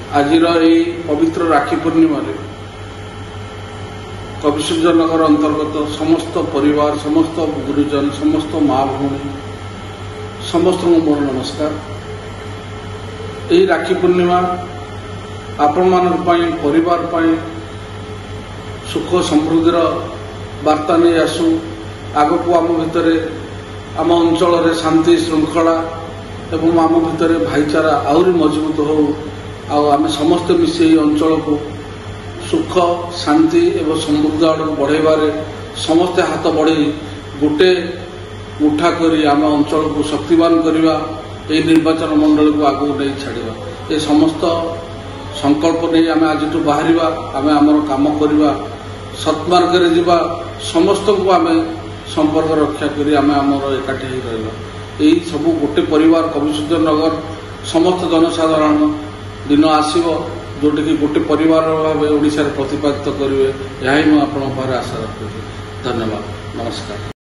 आज पवित्र राखी पूर्णिमा कविसूर्यनगर अंतर्गत समस्त परिवार समस्त गुरुजन समस्त माँ भूमि समस्त मोर नमस्कार। यही राखी पूर्णिमा आपण मान परिवार सुख समृद्धि वार्ता नहीं आसू आग को आम भितर आम अंचल शांति श्रृंखला एवं आम भितर भाईचारा आहरी मजबूत हो आम समस्त मिसे अंचल को सुख शांति एवं समृद्ध आड़ बढ़ेबारे समस्ते हाथ बढ़े गोटे मुठा करी आम अंचल को शक्तिवान करवा ये निर्वाचन मंडल को आगू नहीं छाड़ा ये समस्त संकल्प नहीं आम आज बाहर आम आमर काम करवा सत्मार्ग रे जीवा समस्त को आम संपर्क रक्षा करी आम आमर एकाठी रहा यही सब गोटे परिवार कविसूर्यनगर समस्त जनसाधारण दिन आसव जोटि कि गोटे परिवार भाव ओडिशा प्रतिपादित करेंगे यह मुझे आशा रखुच्छी। धन्यवाद, नमस्कार।